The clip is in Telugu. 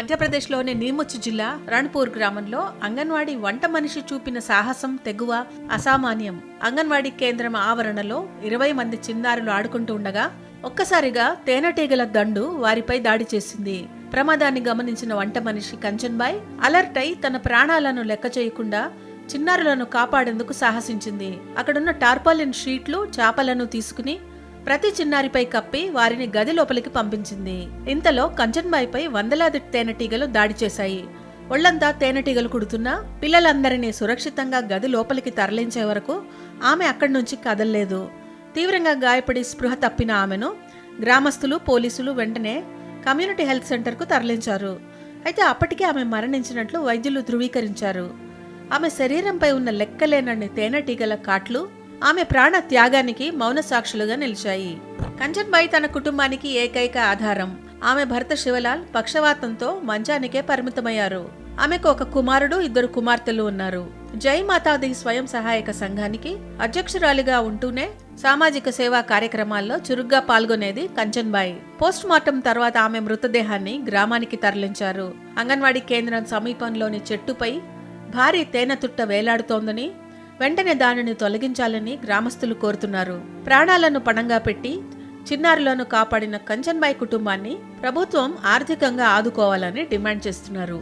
మధ్యప్రదేశ్లోని నీముచ్ జిల్లా రణ్పూర్ గ్రామంలో అంగన్వాడీ వంట మనిషి చూపిన సాహసం తెగువ అసామాన్యం. అంగన్వాడీ కేంద్రం ఆవరణలో 20 మంది చిన్నారులు ఆడుకుంటూ ఉండగా ఒక్కసారిగా తేనెటీగల దండు వారిపై దాడి చేసింది. ప్రమాదాన్ని గమనించిన వంట మనిషి కంచన్బాయ్ అలర్ట్ అయి తన ప్రాణాలను లెక్క చేయకుండా చిన్నారులను కాపాడేందుకు సాహసించింది. అక్కడున్న టార్పాలిన్ షీట్లు చాపలను తీసుకుని ప్రతి చిన్నారిపై కప్పి వారిని గది లోపలికి పంపించింది. ఇంతలో కంచన్బాయ్పై వందలాది తేనెటీగలు దాడి చేశాయి. ఒళ్లంతా తేనెటీగలు కుడుతున్నా పిల్లలందరినీ సురక్షితంగా గది లోపలికి తరలించే వరకు ఆమె అక్కడి నుంచి కదల్లేదు. తీవ్రంగా గాయపడి స్పృహ తప్పిన ఆమెను గ్రామస్తులు, పోలీసులు వెంటనే కమ్యూనిటీ హెల్త్ సెంటర్కు తరలించారు. అయితే అప్పటికే ఆమె మరణించినట్లు వైద్యులు ధృవీకరించారు. ఆమె శరీరంపై ఉన్న లెక్కలేనన్ని తేనెటీగల కాట్లు ఆమె ప్రాణ త్యాగానికి మౌన సాక్షులుగా నిలిచాయి. కంచన్బాయ్ తన కుటుంబానికి ఏకైక ఆధారం. ఆమె భర్త శివలాల్ పక్షవాతంతో మంచానికే పరిమితమయ్యారు. ఆమెకు ఒక కుమారుడు, 2 కుమార్తెలు ఉన్నారు. జై మాతాది స్వయం సహాయక సంఘానికి అధ్యక్షురాలిగా ఉంటూనే సామాజిక సేవా కార్యక్రమాల్లో చురుగ్గా పాల్గొనేది కంచన్బాయ్. పోస్ట్ మార్టం తర్వాత ఆమె మృతదేహాన్ని గ్రామానికి తరలించారు. అంగన్వాడీ కేంద్రం సమీపంలోని చెట్టుపై భారీ తేనె తుట్ట వేలాడుతోందని, వెంటనే దానిని తొలగించాలని గ్రామస్తులు కోరుతున్నారు. ప్రాణాలను పణంగా పెట్టి చిన్నారులను కాపాడిన కంచన్బాయ్ కుటుంబాన్ని ప్రభుత్వం ఆర్థికంగా ఆదుకోవాలని డిమాండ్ చేస్తున్నారు.